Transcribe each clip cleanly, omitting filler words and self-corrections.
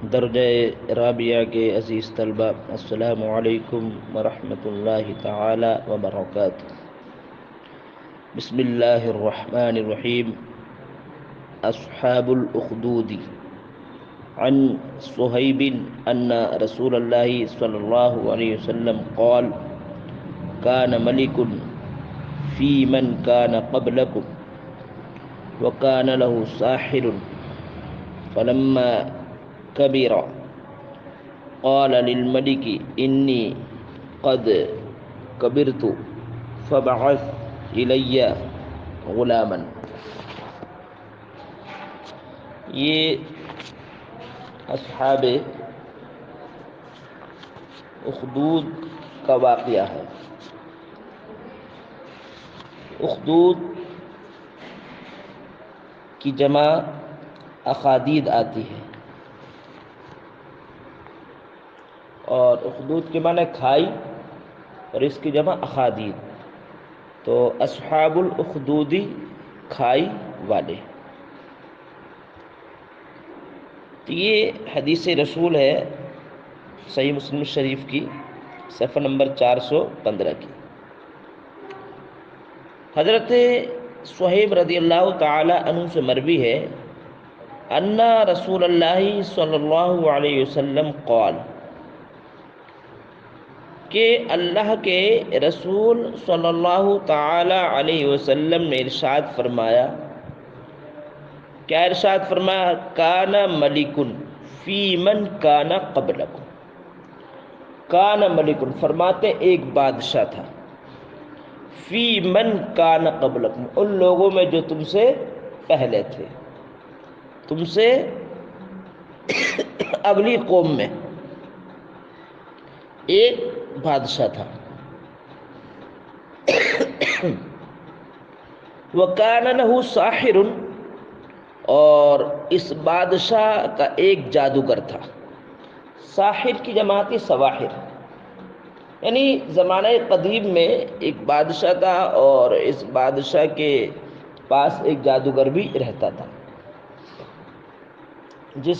درجہ رابعہ کے عزیز طلبہ، السلام علیکم ورحمۃ اللہ تعالی وبرکاتہ۔ بسم اللہ الرحمن الرحیم۔ اصحاب الاخدود عن صہیب ان رسول اللہ صلی اللہ علیہ وسلم قال كان ملك في من كان قبلكم وكان له ساحر فلما كبر قال للملك إني قد كبرت فبعث إلي غلاما۔ یہ اصحاب اخدود کا واقعہ ہے۔ اخدود کی جمع اخادید آتی ہے، اور اخدود کے معنی کھائی اور اس کی جمع اخادید، تو اصحاب الاخدودی کھائی والے۔ تو یہ حدیث رسول ہے صحیح مسلم شریف کی صفحہ نمبر 415 کی۔ حضرت صہیب رضی اللہ تعالی عنہ سے مروی ہے ان رسول اللہ صلی اللہ علیہ وسلم قال، کہ اللہ کے رسول صلی اللہ تعالی علیہ وسلم نے ارشاد فرمایا۔ کیا ارشاد فرمایا؟ کان ملکن فی من کان قبلکم۔ کان ملکن فرماتے ایک بادشاہ تھا، فی من کان قبلکم ان لوگوں میں جو تم سے پہلے تھے، تم سے اگلی قوم میں ایک بادشاہ تھا۔ وَكَانَ لَهُ سَاحِرٌ، اور اس بادشاہ کا ایک جادوگر تھا۔ ساحر کی جماعت سواحر، یعنی زمانہ قدیم میں ایک بادشاہ تھا اور اس بادشاہ کے پاس ایک جادوگر بھی رہتا تھا، جس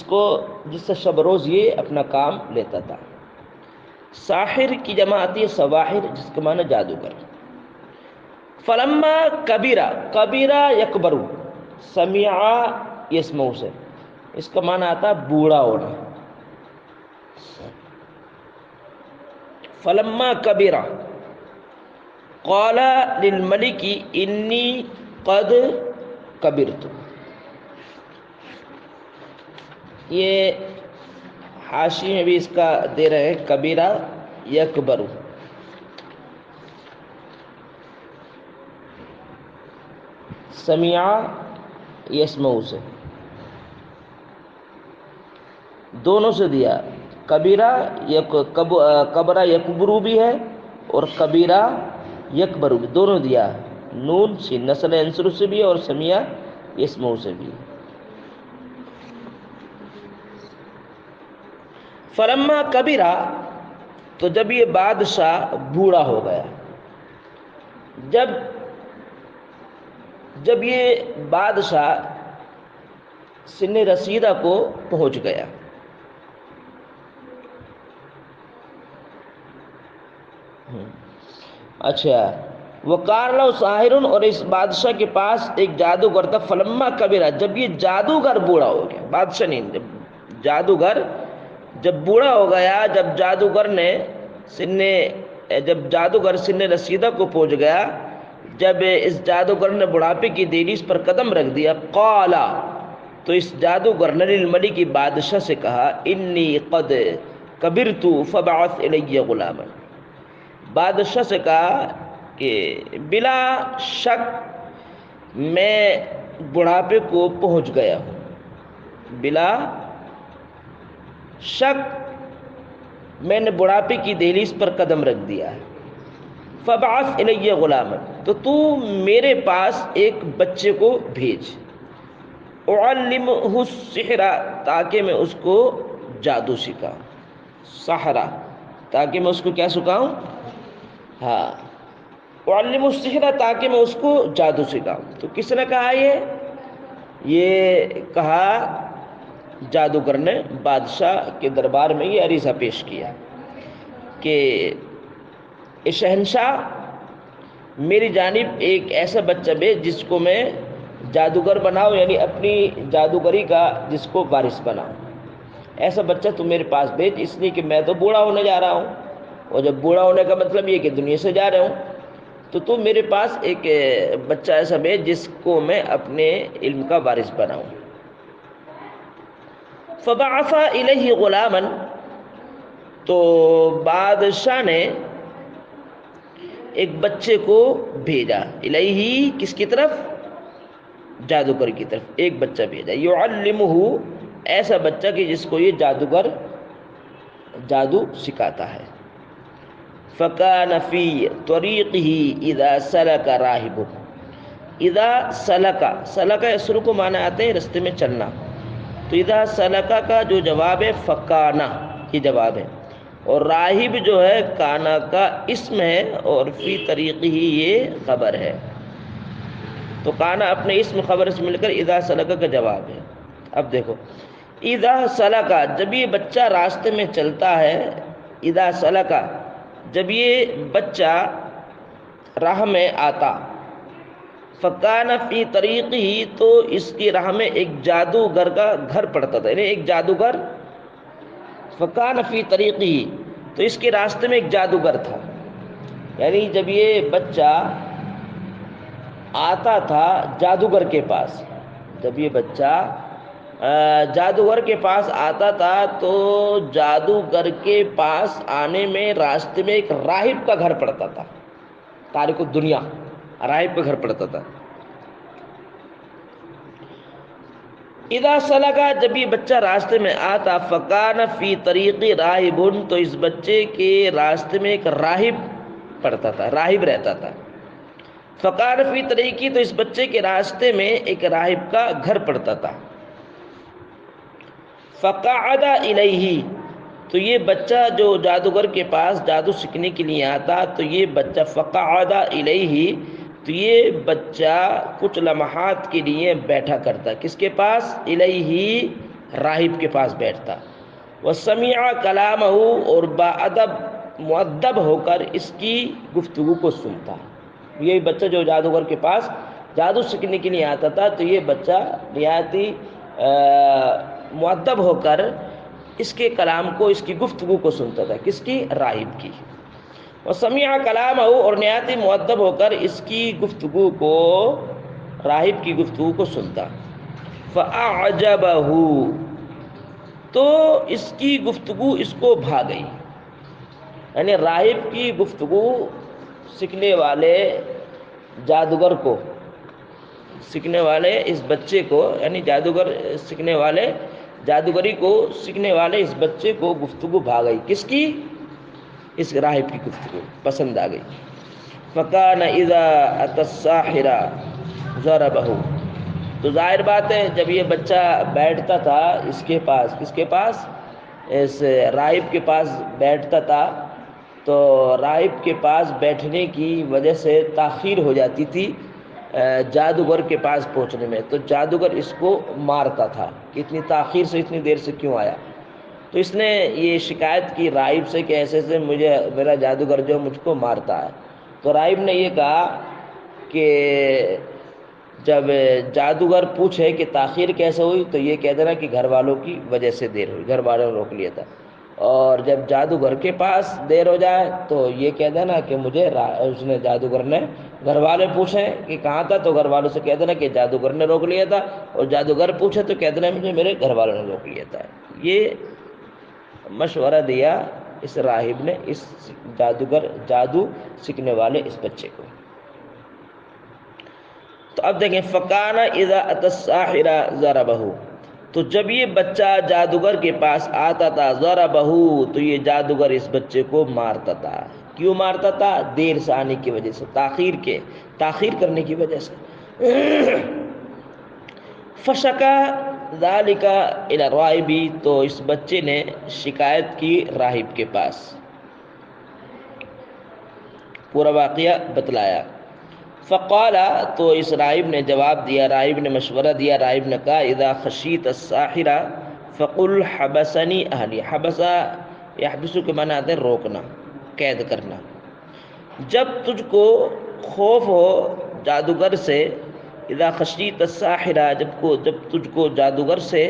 سے شب روز یہ اپنا کام لیتا تھا۔ ساحر کی جماعت سواحر، جس کا معنی جادوگر۔ فلما کبیرہ، کبیرہ یکبرو، سمعا یسمعو سے اس کا معنی آتا بوڑھا ہونا۔ فلما کبیرہ قال للملک انی قد کبرت۔ یہ حاشی میں بھی اس کا دے رہے ہیں کبیرہ یکبرو۔ سمعا یسمعو سے دونوں سے دیا، کبیرہ کبرہ یکبرو بھی ہے اور کبیرہ یکبرو بھی، دونوں دیا، نون سین نسل عنصر سے بھی اور سمعا یسمعو سے بھی۔ فلما کبیرہ، تو جب یہ بادشاہ بوڑھا ہو گیا، جب یہ بادشاہ سن رسیدہ کو پہنچ گیا، اچھا، وَقَالَ لَهُ سَاحِرٌ، اور اس بادشاہ کے پاس ایک جادوگر تھا۔ فلما کبیرہ، جب یہ جادوگر بوڑھا ہو گیا، بادشاہ نہیں، جادوگر جب بوڑھا ہو گیا، جب جادوگر سن رسیدہ کو پہنچ گیا، جب اس جادوگر نے بڑھاپے کی دہلیز پر قدم رکھ دیا، قال، تو اس جادوگر نے للملک بادشاہ سے کہا، انی قد کبرت فبعث الی غلاما۔ بادشاہ سے کہا کہ بلا شک میں بڑھاپے کو پہنچ گیا ہوں، بلا شک میں نے بڑھاپے کی دہلیز پر قدم رکھ دیا ہے۔ فبعث الی غلاما، تو میرے پاس ایک بچے کو بھیج، اعلمہ السحر، تاکہ میں اس کو جادو سکھاؤں، سحرہ، تاکہ میں اس کو کیا سکھاؤں؟ ہاں، اعلمہ السحر، تاکہ میں اس کو جادو سکھاؤں۔ تو کس نے کہا یہ کہا جادوگر نے بادشاہ کے دربار میں یہ عریضہ پیش کیا کہ اے شہنشاہ، میری جانب ایک ایسا بچہ بھیج جس کو میں جادوگر بناؤ، یعنی اپنی جادوگری کا جس کو وارث بناؤ۔ ایسا بچہ تو میرے پاس بھیج، اس لیے کہ میں تو بوڑھا ہونے جا رہا ہوں، اور جب بوڑھا ہونے کا مطلب یہ کہ دنیا سے جا رہا ہوں، تو میرے پاس ایک بچہ ایسا بھیج جس کو میں اپنے علم کا وارث بناؤں۔ فبعث الیہ غلاما، تو بادشاہ نے ایک بچے کو بھیجا، الیہ کس کی طرف؟ جادوگر کی طرف ایک بچہ بھیجا، یعلمہ، ایسا بچہ کہ جس کو یہ جادوگر جادو سکھاتا ہے۔ فکان فی طریقہ اذا سلک راہب، اذا سلک، سلک یسلک معنی آتے ہیں رستے میں چلنا، تو اذا سلک کا جو جواب ہے فکانا، یہ جواب ہے، اور راہب جو ہے کانا کا اسم ہے، اور فی طریقہ یہ خبر ہے، تو کانا اپنے اسم خبر سے مل کر اذا سلک کا جواب ہے۔ اب دیکھو اذا سلک، جب یہ بچہ راستے میں چلتا ہے، اذا سلک جب یہ بچہ راہ میں آتا، فکان فی طریقہ تو اس کی راہ میں ایک جادوگر کا گھر پڑتا تھا، یعنی ایک جادوگر، فکان فی طریقہ تو اس کے راستے میں ایک جادوگر تھا، یعنی جب یہ بچہ آتا تھا جادوگر کے پاس، جب یہ بچہ جادوگر کے پاس آتا تھا تو جادوگر کے پاس آنے میں راستے میں ایک راہب کا گھر پڑتا تھا، تارک الدنیا راہب کا گھر پڑتا تھا۔ اذا سلکا جب یہ بچہ راستے میں آتا، فکان فی طریق راہب تو اس بچے کے راستے میں ایک راہب پڑتا تھا، راہب رہتا تھا۔ فکان فی طریقی تو اس بچے کے راستے میں ایک راہب کا گھر پڑتا تھا۔ فقعد الیہ تو یہ بچہ جو جادوگر کے پاس جادو سیکھنے کے لیے آتا، تو یہ بچہ فقعد الیہ تو یہ بچہ کچھ لمحات کے لیے بیٹھا کرتا، کس کے پاس؟ الیہ راہب کے پاس بیٹھتا۔ وسمع کلامہ اور باادب مؤدب ہو کر اس کی گفتگو کو سنتا۔ یہ بچہ جو جادوگر کے پاس جادو سیکھنے کے لیے آتا تھا، تو یہ بچہ نہایتی مؤدب ہو کر اس کے کلام کو، اس کی گفتگو کو سنتا تھا، کس کی؟ راہب کی۔ وسمع کلامہ اور نہایتی مؤدب ہو کر اس کی گفتگو کو، راہب کی گفتگو کو سنتا۔ فاعجبہ تو اس کی گفتگو اس کو بھا گئی، یعنی راہب کی گفتگو سیکھنے والے جادوگر کو، سیکھنے والے اس بچے کو، یعنی جادوگر سیکھنے والے جادوگری کو سیکھنے والے اس بچے کو گفتگو بھا گئی، کس کی؟ اس راہب کی گفتگو پسند آ گئی۔ فکان اذا اتی الساحر ضربہ تو ظاہر بات ہے جب یہ بچہ بیٹھتا تھا اس کے پاس، کس کے پاس؟ اس راہب کے پاس بیٹھتا تھا، تو راہب کے پاس بیٹھنے کی وجہ سے تاخیر ہو جاتی تھی جادوگر کے پاس پہنچنے میں، تو جادوگر اس کو مارتا تھا کہ اتنی تاخیر سے، اتنی دیر سے کیوں آیا۔ تو اس نے یہ شکایت کی راہب سے کہ ایسے سے مجھے میرا جادوگر جو مجھ کو مارتا ہے۔ تو راہب نے یہ کہا کہ جب جادوگر پوچھے کہ تاخیر کیسے ہوئی، تو یہ کہہ دینا کہ گھر والوں کی وجہ سے دیر ہوئی، گھر والوں نے روک لیا تھا، اور جب جادوگر کے پاس دیر ہو جائے تو یہ کہہ دینا کہ مجھے اس نے جادوگر نے گھر والے پوچھیں کہ کہاں تھا، تو گھر والوں سے کہہ دینا کہ جادوگر نے روک لیا تھا، اور جادوگر پوچھے تو کہہ دینا مجھے میرے گھر والوں نے روک لیا تھا۔ یہ مشورہ دیا اس راہب نے اس جادو سیکھنے والے اس بچے کو۔ تو اب دیکھیں فکان اذا اتی الساحر ضربہ تو جب یہ بچہ جادوگر کے پاس آتا تھا، ضربہ تو یہ جادوگر اس بچے کو مارتا تھا۔ کیوں مارتا تھا؟ دیر سے آنے کی وجہ سے، تاخیر کرنے کی وجہ سے۔ فشکا ذالک الی الراہب تو اس بچے نے شکایت کی راہب کے پاس، پورا واقعہ بتلایا۔ فقال تو اس راہب نے جواب دیا، راہب نے مشورہ دیا، راہب نے کہا اذا خشیت الساحر فقل حبسنی اہلی، حبسہ یحبسو کے معنی آتے ہیں روکنا، قید کرنا۔ جب تجھ کو خوف ہو جادوگر سے، اذا خشیت الساحرہ، جب تجھ کو جادوگر سے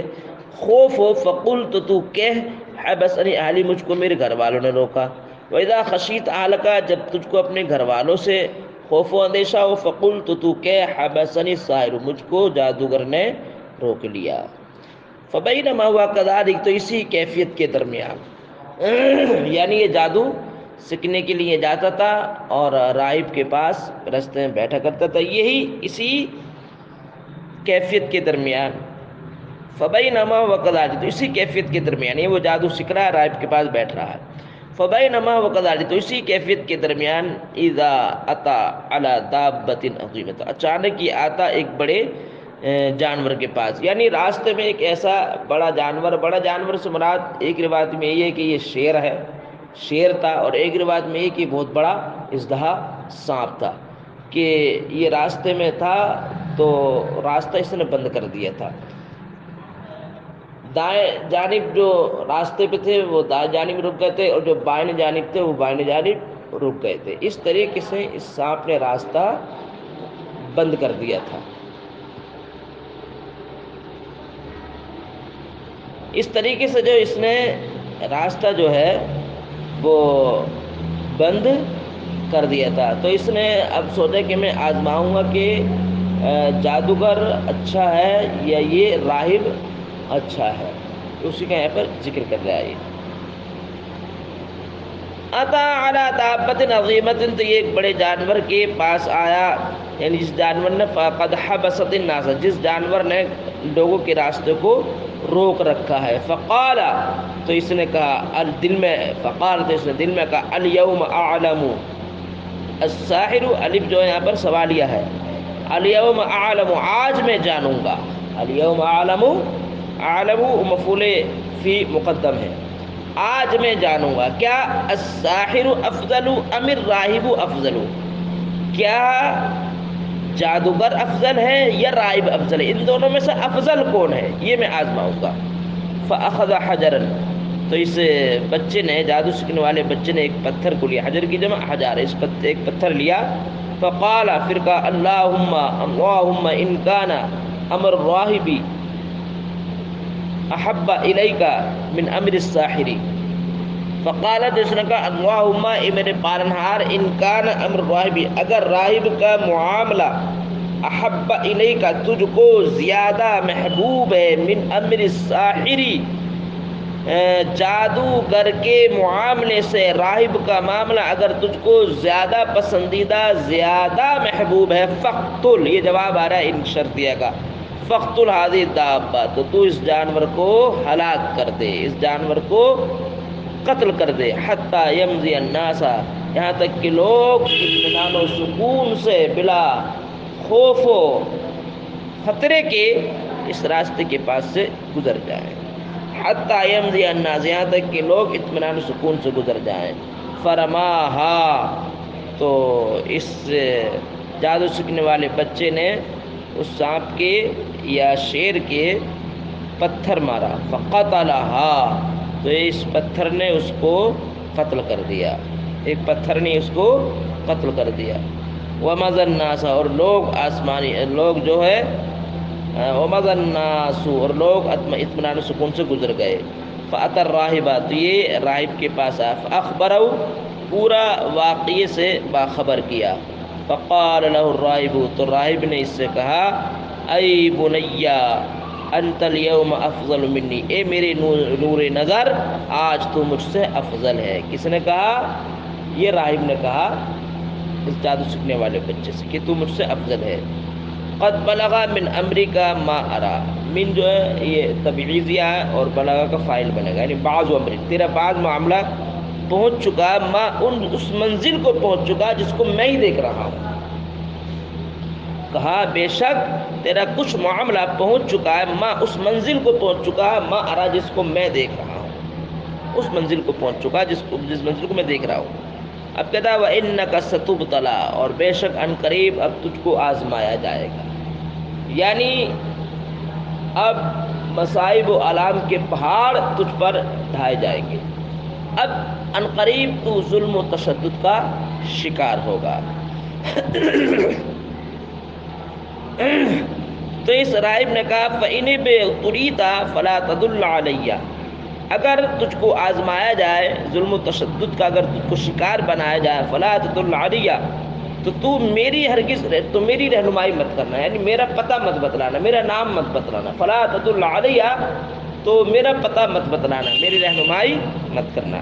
خوف ہو، فقل تو کہہ حبسنی اہلی، مجھ کو میرے گھر والوں نے روکا۔ وَإِذَا خَشِيتَ أَهْلَكَ، جب تجھ کو اپنے گھر والوں سے خوف و اندیشہ ہو، فقل تو کہہ حبسنی الساحر، مجھ کو جادوگر نے روک لیا۔ فبینما ہوا کذالک، تو اسی کیفیت کے درمیان یعنی یہ جادو سیکھنے کے لیے جاتا تھا اور راہب کے پاس راستے میں بیٹھا کرتا تھا، یہی اسی کیفیت کے درمیان، فبینما ہوا کذالک، تو اسی کیفیت کے درمیان، یہ وہ جادو سیکھ رہا ہے، راہب کے پاس بیٹھ رہا ہے۔ فبینما ہوا کذالک، تو اسی کیفیت کے درمیان، اذا اتی علی دابۃ عظیمۃ، اچانک یہ آتا ایک بڑے جانور کے پاس، یعنی راستے میں ایک ایسا بڑا جانور سے مراد ایک روایت میں یہ ہے کہ یہ شیر تھا، اور ایک روایت میں یہ کہ بہت بڑا اژدہا سانپ تھا، کہ یہ راستے میں تھا تو راستہ اس نے بند کر دیا تھا۔ دائیں جانب جو راستے پہ تھے وہ دائیں جانب رک گئے تھے، اور جو بائیں جانب تھے وہ بائیں جانب رک گئے تھے، اس طریقے سے اس سانپ نے راستہ بند کر دیا تھا۔ اس طریقے سے جو اس نے راستہ جو ہے وہ بند کر دیا تھا، تو اس نے اب سوچا کہ میں آزماؤں گا کہ جادوگر اچھا ہے یا یہ راہب اچھا ہے، اسی کا یہاں پر ذکر کر رہا ہے۔ اتا علی دابۃ عظیمۃ، تو یہ ایک بڑے جانور کے پاس آیا، یعنی جس جانور نے قد حبست الناس، جس جانور نے لوگوں کے راستے کو روک رکھا ہے۔ فقال، تو اس نے کہا دل میں، فقال تو اس نے دل میں کہا، الیوم اعلم الساحر، الف جو ہے یہاں پر سوالیہ ہے، الیوم اعلم، آج میں جانوں گا، الیوم اعلم، اعلم مفعول فی مقدم ہے، آج میں جانوں گا، کیا الساحر افضل ام الراہب افضل، کیا جادوگر افضل ہے یا راہب افضل ہے، ان دونوں میں سے افضل کون ہے، یہ میں آزماؤں گا۔ فاخذ حجرا، تو اس بچے نے، جادو سیکھنے والے بچے نے ایک پتھر کو لیا، حجر کی جمع حجار، ایک پتھر لیا، فقال، پھر کہا اللہم ان کان امر الراہب احب الیک من امر الساحر، فقال، جس نے کہا اللہم، اے میرے پالنہار، ان کان امر الراہب، اگر راہب کا معاملہ احب الیک، تجھ کو زیادہ محبوب ہے، من امر الساحر، جادوگر کے معاملے سے راہب کا معاملہ اگر تجھ کو زیادہ پسندیدہ، زیادہ محبوب ہے، فقتل، یہ جواب آ رہا ہے ان شرطیہ کا، فقتل هذه الدابہ، تو اس جانور کو ہلاک کر دے، اس جانور کو قتل کر دے، حتی یمضی الناس، یہاں تک کہ لوگ اطمینان و سکون سے، بلا خوف و خطرے کے اس راستے کے پاس سے گزر جائیں، حتی یمضی الناس، یہاں تک کہ لوگ اطمینان و سکون سے گزر جائیں۔ فرماہا، تو اس جادو سیکھنے والے بچے نے اس سانپ کے یا شیر کے پتھر مارا، فقتلہا، تو اس پتھر نے اس کو قتل کر دیا، ایک پتھر نے اس کو قتل کر دیا۔ ومضى الناس، اور لوگ جو ہے، ومضى الناس، اور لوگ اطمینان سکون سے گزر گئے۔ فأتى الراہب، تو یہ راہب کے پاس آیا، فأخبرہ، پورا واقعے سے باخبر کیا۔ فقال له الراہب، تو راہب نے اس سے کہا، ای بنی انت اليوم افضل منی، اے میرے نور نظر، آج تو مجھ سے افضل ہے۔ کس نے کہا؟ یہ راہب نے کہا اس جادو سیکھنے والے بچے سے کہ تو مجھ سے افضل ہے۔ قد بلغ من امریکا ما ارا، من جو ہے یہ تبعیضیہ ہے اور بلغ کا فاعل بنے گا، یعنی بعض امر، تیرا بعض معاملہ پہنچ چکا، اس منزل کو پہنچ چکا جس کو میں ہی دیکھ رہا ہوں۔ کہا بے شک تیرا کچھ معاملہ پہنچ چکا ہے، ماں اس منزل کو پہنچ چکا ہے، ماں ارا، جس کو میں دیکھ رہا ہوں، اس منزل کو پہنچ چکا جس منزل کو میں دیکھ رہا ہوں۔ اب کہتا ہے وَإِنَّكَ سَتُبْتَلَىٰ، اور بے شک ان قریب اب تجھ کو آزمایا جائے گا، یعنی اب مصائب و آلام کے پہاڑ تجھ پر ڈھائے جائیں گے، اب عنقریب تو ظلم و تشدد کا شکار ہوگا۔ تو اس راہب نے کہا فَإِنِ ابْتُلِيتَ فَلَا تَدُلَّ عَلَيَّ، اگر تجھ کو آزمایا جائے، ظلم و تشدد کا اگر تجھ کو شکار بنایا جائے، فَلَا تَدُلَّ عَلَيَّ، تو میری رہنمائی مت کرنا، یعنی میرا پتہ مت بتلانا، میرا نام مت بتلانا، فَلَا تَدُلَّ عَلَيَّ، تو میرا پتہ مت بتلانا، میری رہنمائی مت کرنا۔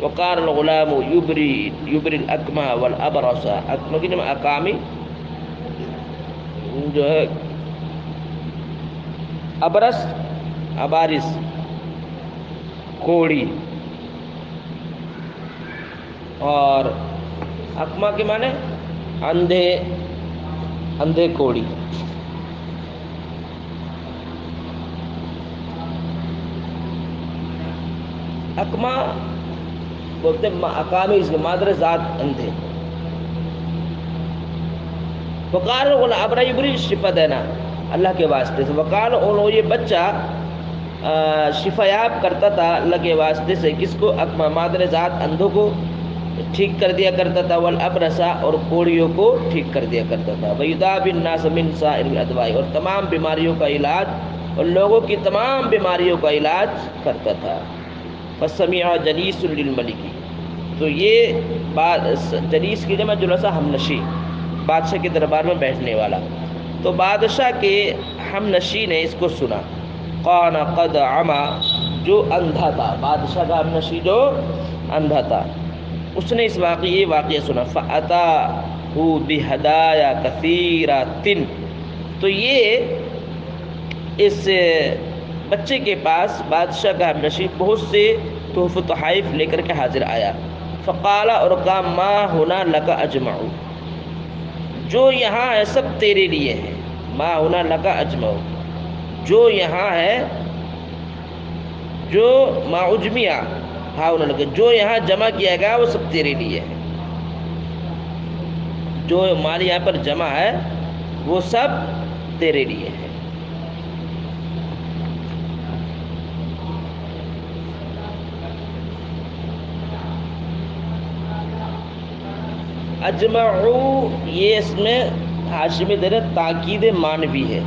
وقال الغلام یبری الاکمہ والابرص، اکمہ کی جمع اکامی جو ہے، ابرس ابارس کوڑی، اور اکمہ کے معنی اندھے کوڑی۔ اکمہ بولتے اکامی، اس کے مادر ذات اندھے۔ وقال ابرا یبری، شفا دینا اللہ کے واسطے سے، وقال یہ بچہ شفا یاب کرتا تھا اللہ کے واسطے سے، کس کو؟ اکمہ، مادر ذات اندھوں کو ٹھیک کر دیا کرتا تھا، والابرصا، اور کوڑیوں کو ٹھیک کر دیا کرتا تھا، ویداوی الناس من سائر الادواء، اور تمام بیماریوں کا علاج، اور لوگوں کی تمام بیماریوں کا علاج کرتا تھا۔ فسمع جلیس للملک، تو یہ جلیس کی جمع جلسہ، ہمنشی، بادشاہ کے دربار میں بیٹھنے والا، تو بادشاہ کے ہمنشی نے اس کو سنا، قان قد عما، جو اندھا تھا، بادشاہ کا ہمنشی جو اندھا تھا، اس نے اس یہ واقعہ سنا، فَأَتَاهُ بِهَدَايَا كَثِيرَةٍ، تو یہ اس بچے کے پاس بادشاہ کا ہمنشی بہت سے تحف و تحائف لے کر کے حاضر آیا، فقال، اور کہا، ما ہونا لکا اجمع، جو یہاں ہے سب تیرے لیے ہے، ما ہونا لکا اجمع، جو یہاں ہے، جو ما اجمع، ہاں ہونا لگا، جو یہاں جمع کیا گیا وہ سب تیرے لیے ہے، جو مال یہاں پر جمع ہے وہ سب تیرے لیے ہے۔ اجمعو، یہ اس میں حاشی دے رہے تاکید معنوی ہے،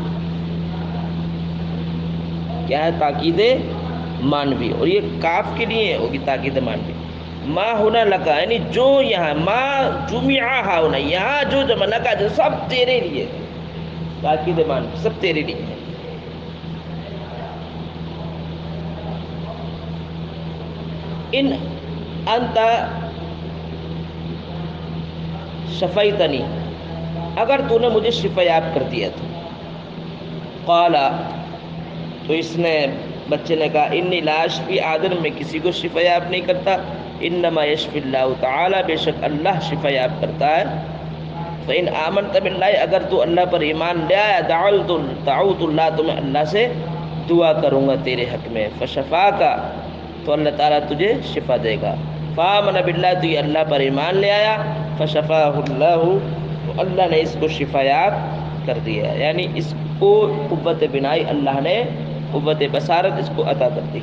کیا ہے؟ تاکید معنوی، اور یہ کاف کے لیے ہوگی تاکید معنوی۔ ما ہونا لکا، یعنی جو یہاں، ما جمعہ ہا ہونا، یہاں جو جمع لکا، جو سب تیرے لیے، تاکید معنوی، سب تیرے لیے ہے۔ ان انت شفیتنی، اگر تو نے مجھے شفا یاب کر دیا تو، قالا، تو اس نے بچے نے کہا، انی لا اشفی آدر، میں کسی کو شفا یاب نہیں کرتا، انما یشفی اللہ تعالی، بے شک اللہ شفا یاب کرتا ہے، فإن آمنت باللہ، اگر تو اللہ پر ایمان لے آیا، دعوت اللہ، تو میں اللہ سے دعا کروں گا تیرے حق میں، فشفاک، تو اللہ تعالیٰ تجھے شفا دے گا، فآمن باللہ، تو یہ اللہ پر ایمان لے آیا، فشفاہ اللہ، تو اللہ نے اس کو شفا یاب کر دیا، یعنی اس کو قوت بنائی اللہ نے، قوت بصارت اس کو عطا کر دی۔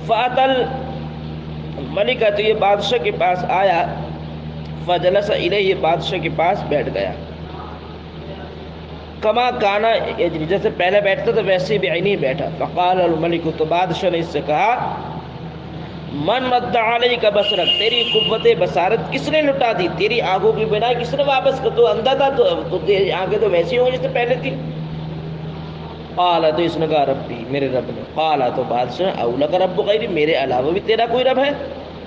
فاتل ملکہ، تو یہ بادشاہ کے پاس آیا، فجلس الیہ، بادشاہ کے پاس بیٹھ گیا، کما کانا، جیسے پہلے بیٹھتا تو ویسے بھی عینی بیٹھا، فقال الملک، تو بادشاہ نے اس سے کہا، من رد علیک بصرک، تیری قوت بصارت کس نے لٹا دی، تیری آنکھوں کی بنا کس نے واپس کر، تو اندھا تھا تو تیری آنکھیں تو ویسی ہوں جیسے پہلے تھی۔ قال، تو اس نے کہا، ربی، میرے رب نے۔ قال، تو بادشاہ، اولک رب غیری، میرے علاوہ بھی تیرا کوئی رب ہے؟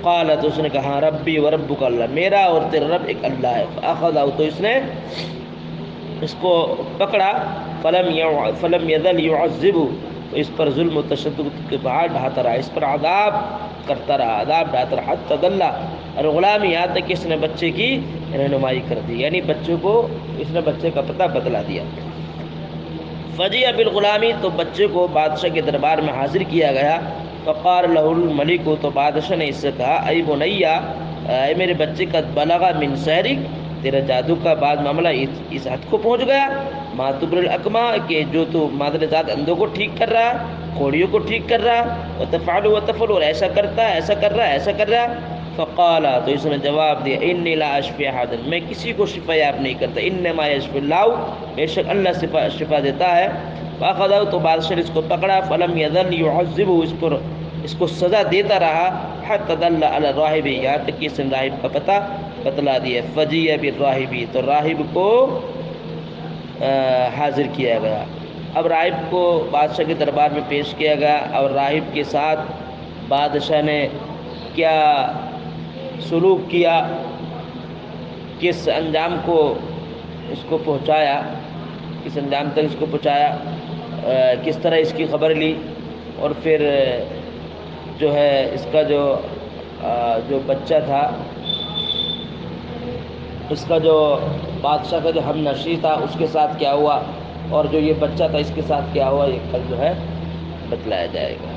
قال، تو اس نے کہا، ربی و ربک اللہ، میرا اور تیرا رب ایک اللہ ہے۔ فاخذہ، تو اس نے اس کو پکڑا، فلم یزل یعذبہ، اس پر ظلم و تشدد کے پہاڑ ڈھاتا رہا، اس پر عذاب کرتا رہا، عذاب ڈھاتا رہا، حتی ضل الغلام، یہاں تک کہ اس نے بچے کی رہنمائی کر دی، یعنی بچے کو اس نے بچے کا پتہ بتلا دیا۔ فجیء بالغلام، تو بچے کو بادشاہ کے دربار میں حاضر کیا گیا، فقال له الملک، تو بادشاہ نے اس سے کہا، ای بنیا، اے میرے بچے، قد بلغ من سحرک، تیرا جادو کا بعض معاملہ اس حد کو پہنچ گیا، ما تبر الاکما، کہ جو تو مادر ذات اندھوں کو ٹھیک کر رہا، کوڑیوں کو ٹھیک کر رہا، وتفعل وتفعل، اور ایسا کرتا ہے، ایسا کر رہا ہے، ایسا کر رہا ہے۔ فقال، تو اس نے جواب دیا، انی لا اشفی احدا، میں کسی کو شفا یاب نہیں کرتا، انما یشفی اللہ، بے شک اللہ شفا دیتا ہے۔ فاخذہ، تو بادشاہ نے اس کو پکڑا، فلم یزل یعذبہ، اس کو سزا دیتا رہا، حتی دل علی الراہب، یہاں تک کہ اس نے راہب کا پتہ بتلا دیا۔ فجیء بالراہب، تو راہب کو حاضر کیا گیا۔ اب راہب کو بادشاہ کے دربار میں پیش کیا گیا، اور راہب کے ساتھ بادشاہ نے کیا سلوک کیا، کس انجام کو اس کو پہنچایا، کس انجام تک اس کو پہنچایا، کس طرح اس کی خبر لی، اور پھر جو ہے اس کا جو بچہ تھا، اس کا جو بادشاہ کا جو ہم نشی تھا اس کے ساتھ کیا ہوا، اور جو یہ بچہ تھا اس کے ساتھ کیا ہوا، یہ کل جو ہے بتلایا جائے گا۔